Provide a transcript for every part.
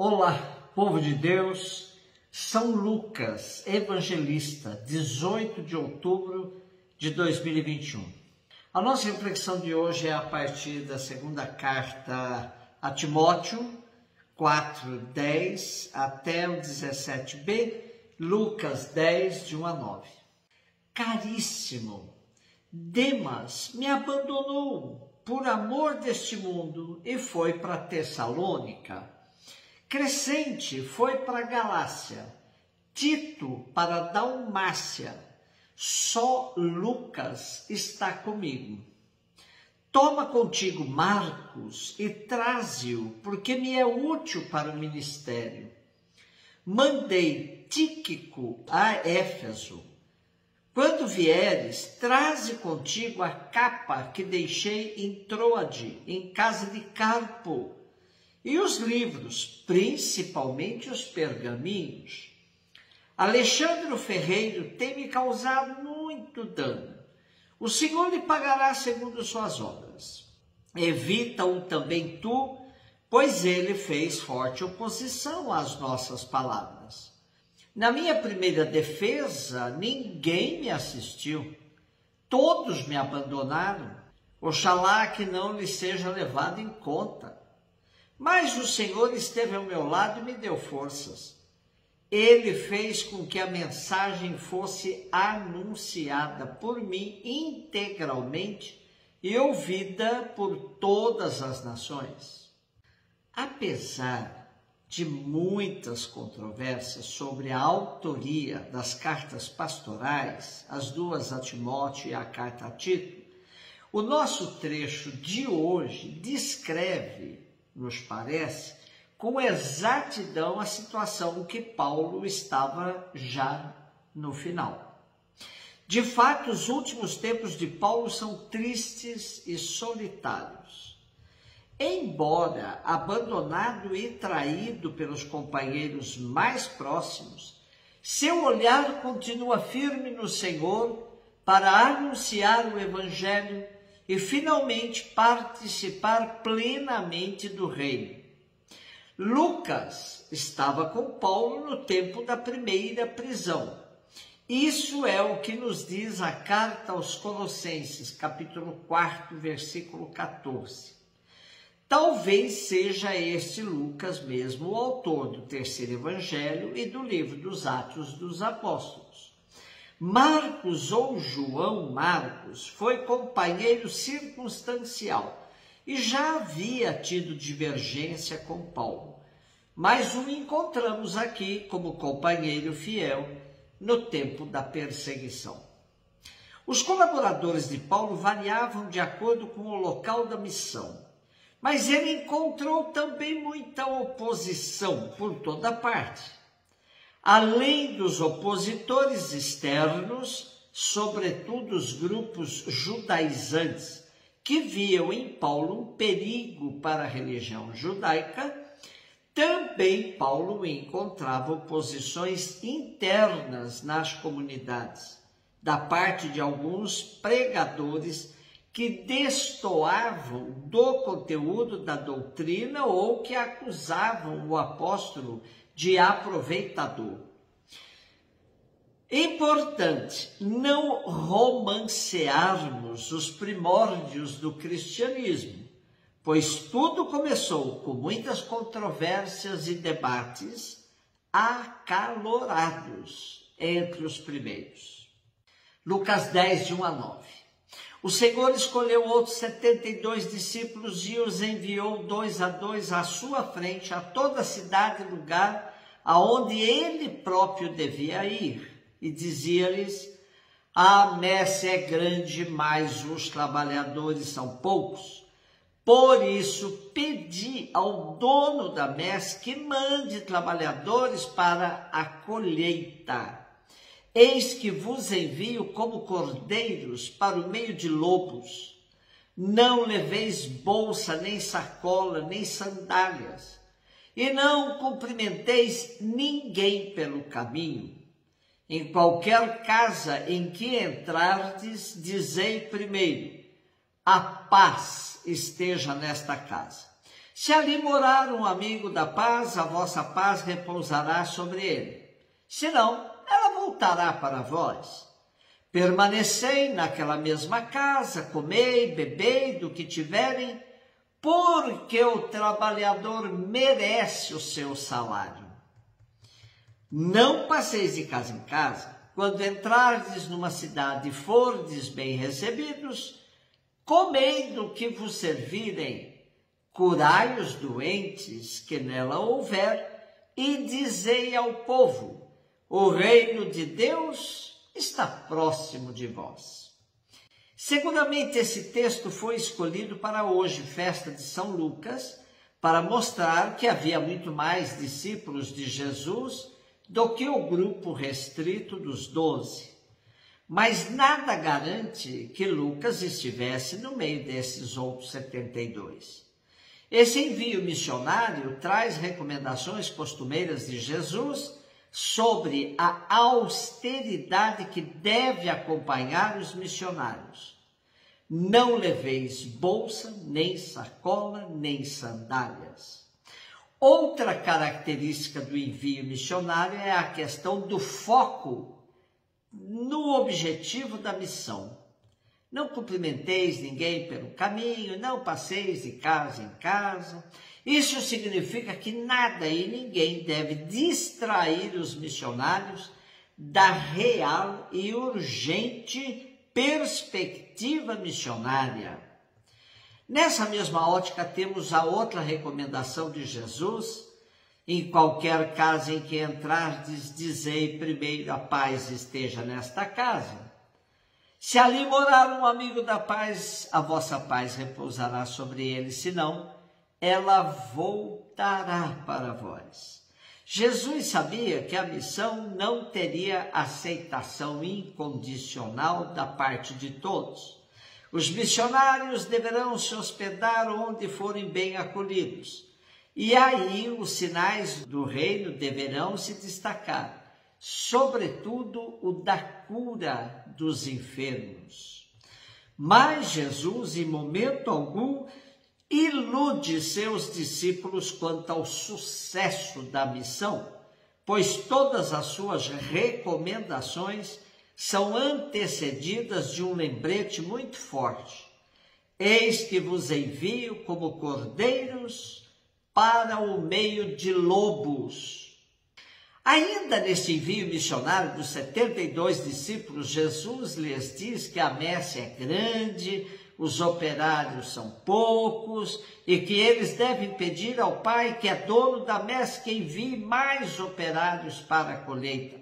Olá, povo de Deus, São Lucas, evangelista, 18 de outubro de 2021. A nossa reflexão de hoje é a partir da segunda carta a Timóteo, 4:10 até o 17b, Lucas 10, de 1 a 9. Caríssimo, Demas me abandonou por amor deste mundo e foi para Tessalônica. Crescente foi para a Galácia, Tito para a Dalmácia, só Lucas está comigo. Toma contigo Marcos e traze-o, porque me é útil para o ministério. Mandei Tíquico a Éfeso. Quando vieres, traze contigo a capa que deixei em Troade, em casa de Carpo, e os livros, principalmente os pergaminhos. Alexandre o Ferreiro tem me causado muito dano. O Senhor lhe pagará segundo suas obras. Evita-o também tu, pois ele fez forte oposição às nossas palavras. Na minha primeira defesa, ninguém me assistiu. Todos me abandonaram. Oxalá que não lhe seja levado em conta. Mas o Senhor esteve ao meu lado e me deu forças. Ele fez com que a mensagem fosse anunciada por mim integralmente e ouvida por todas as nações. Apesar de muitas controvérsias sobre a autoria das cartas pastorais, as duas a Timóteo e a carta a Tito, o nosso trecho de hoje descreve, nos parece, com exatidão a situação em que Paulo estava já no final. De fato, os últimos tempos de Paulo são tristes e solitários. Embora abandonado e traído pelos companheiros mais próximos, seu olhar continua firme no Senhor para anunciar o Evangelho e finalmente participar plenamente do reino. Lucas estava com Paulo no tempo da primeira prisão. Isso é o que nos diz a carta aos Colossenses, capítulo 4, versículo 14. Talvez seja este Lucas mesmo o autor do terceiro evangelho e do livro dos Atos dos Apóstolos. Marcos ou João Marcos foi companheiro circunstancial e já havia tido divergência com Paulo, mas o encontramos aqui como companheiro fiel no tempo da perseguição. Os colaboradores de Paulo variavam de acordo com o local da missão, mas ele encontrou também muita oposição por toda parte. Além dos opositores externos, sobretudo os grupos judaizantes, que viam em Paulo um perigo para a religião judaica, também Paulo encontrava oposições internas nas comunidades, da parte de alguns pregadores que destoavam do conteúdo da doutrina ou que acusavam o apóstolo de aproveitador. Importante não romancearmos os primórdios do cristianismo, pois tudo começou com muitas controvérsias e debates acalorados entre os primeiros. Lucas 10, de 1 a 9. O Senhor escolheu outros 72 discípulos e os enviou 2 a 2 à sua frente a toda a cidade e lugar aonde ele próprio devia ir. E dizia-lhes: a messe é grande, mas os trabalhadores são poucos. Por isso, pedi ao dono da messe que mande trabalhadores para a colheita. Eis que vos envio como cordeiros para o meio de lobos. Não leveis bolsa, nem sacola, nem sandálias, e não cumprimenteis ninguém pelo caminho. Em qualquer casa em que entrardes, dizei primeiro: a paz esteja nesta casa. Se ali morar um amigo da paz, a vossa paz repousará sobre ele. Senão, ela voltará para vós. Permanecei naquela mesma casa, comei, bebei do que tiverem, porque o trabalhador merece o seu salário. Não passeis de casa em casa. Quando entrardes numa cidade e fordes bem recebidos, comei do que vos servirem, curai os doentes que nela houver, e dizei ao povo: o reino de Deus está próximo de vós. Seguramente esse texto foi escolhido para hoje, festa de São Lucas, para mostrar que havia muito mais discípulos de Jesus do que o grupo restrito dos 12. Mas nada garante que Lucas estivesse no meio desses outros 72. Esse envio missionário traz recomendações costumeiras de Jesus sobre a austeridade que deve acompanhar os missionários. Não leveis bolsa, nem sacola, nem sandálias. Outra característica do envio missionário é a questão do foco no objetivo da missão. Não cumprimenteis ninguém pelo caminho, não passeis de casa em casa. Isso significa que nada e ninguém deve distrair os missionários da real e urgente perspectiva missionária. Nessa mesma ótica, temos a outra recomendação de Jesus: em qualquer casa em que entrardes, dizei primeiro: a paz esteja nesta casa. Se ali morar um amigo da paz, a vossa paz repousará sobre ele, senão ela voltará para vós. Jesus sabia que a missão não teria aceitação incondicional da parte de todos. Os missionários deverão se hospedar onde forem bem acolhidos. E aí os sinais do reino deverão se destacar, sobretudo o da cura dos enfermos. Mas Jesus, em momento algum, ilude seus discípulos quanto ao sucesso da missão, pois todas as suas recomendações são antecedidas de um lembrete muito forte: eis que vos envio como cordeiros para o meio de lobos. Ainda neste envio missionário dos 72 discípulos, Jesus lhes diz que a messe é grande, os operários são poucos e que eles devem pedir ao Pai, que é dono da messe, que envie mais operários para a colheita.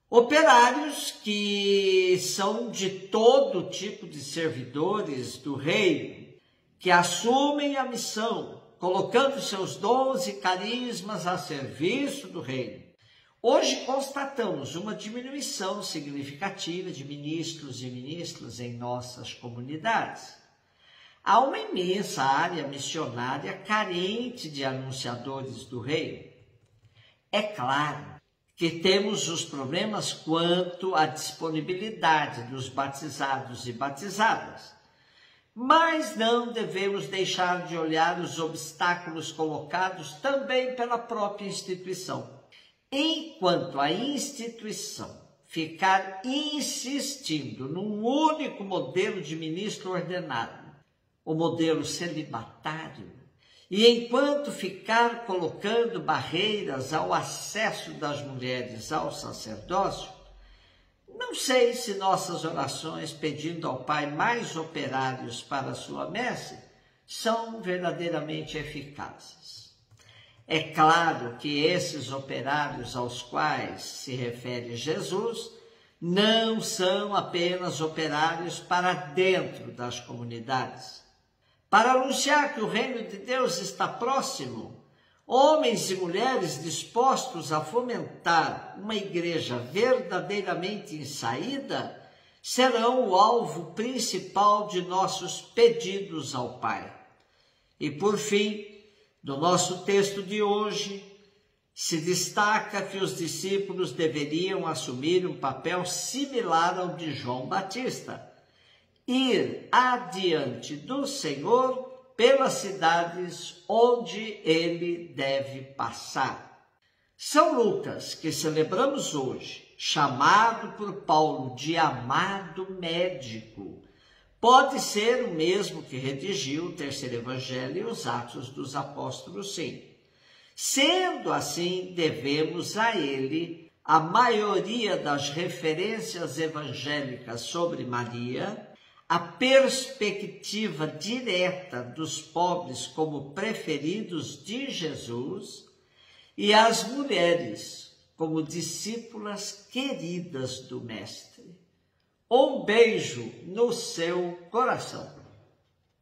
Operários que são de todo tipo de servidores do reino, que assumem a missão, colocando seus dons e carismas a serviço do reino. Hoje constatamos uma diminuição significativa de ministros e ministras em nossas comunidades. Há uma imensa área missionária carente de anunciadores do reino. É claro que temos os problemas quanto à disponibilidade dos batizados e batizadas, mas não devemos deixar de olhar os obstáculos colocados também pela própria instituição. Enquanto a instituição ficar insistindo num único modelo de ministro ordenado, o modelo celibatário, e enquanto ficar colocando barreiras ao acesso das mulheres ao sacerdócio, não sei se nossas orações pedindo ao Pai mais operários para a sua messe são verdadeiramente eficazes. É claro que esses operários aos quais se refere Jesus não são apenas operários para dentro das comunidades. Para anunciar que o reino de Deus está próximo, homens e mulheres dispostos a fomentar uma igreja verdadeiramente em saída serão o alvo principal de nossos pedidos ao Pai. E por fim, do nosso texto de hoje, se destaca que os discípulos deveriam assumir um papel similar ao de João Batista: ir adiante do Senhor pelas cidades onde ele deve passar. São Lucas, que celebramos hoje, chamado por Paulo de amado médico, pode ser o mesmo que redigiu o terceiro evangelho e os Atos dos Apóstolos, sim. Sendo assim, devemos a ele a maioria das referências evangélicas sobre Maria, a perspectiva direta dos pobres como preferidos de Jesus e as mulheres como discípulas queridas do Mestre. Um beijo no seu coração.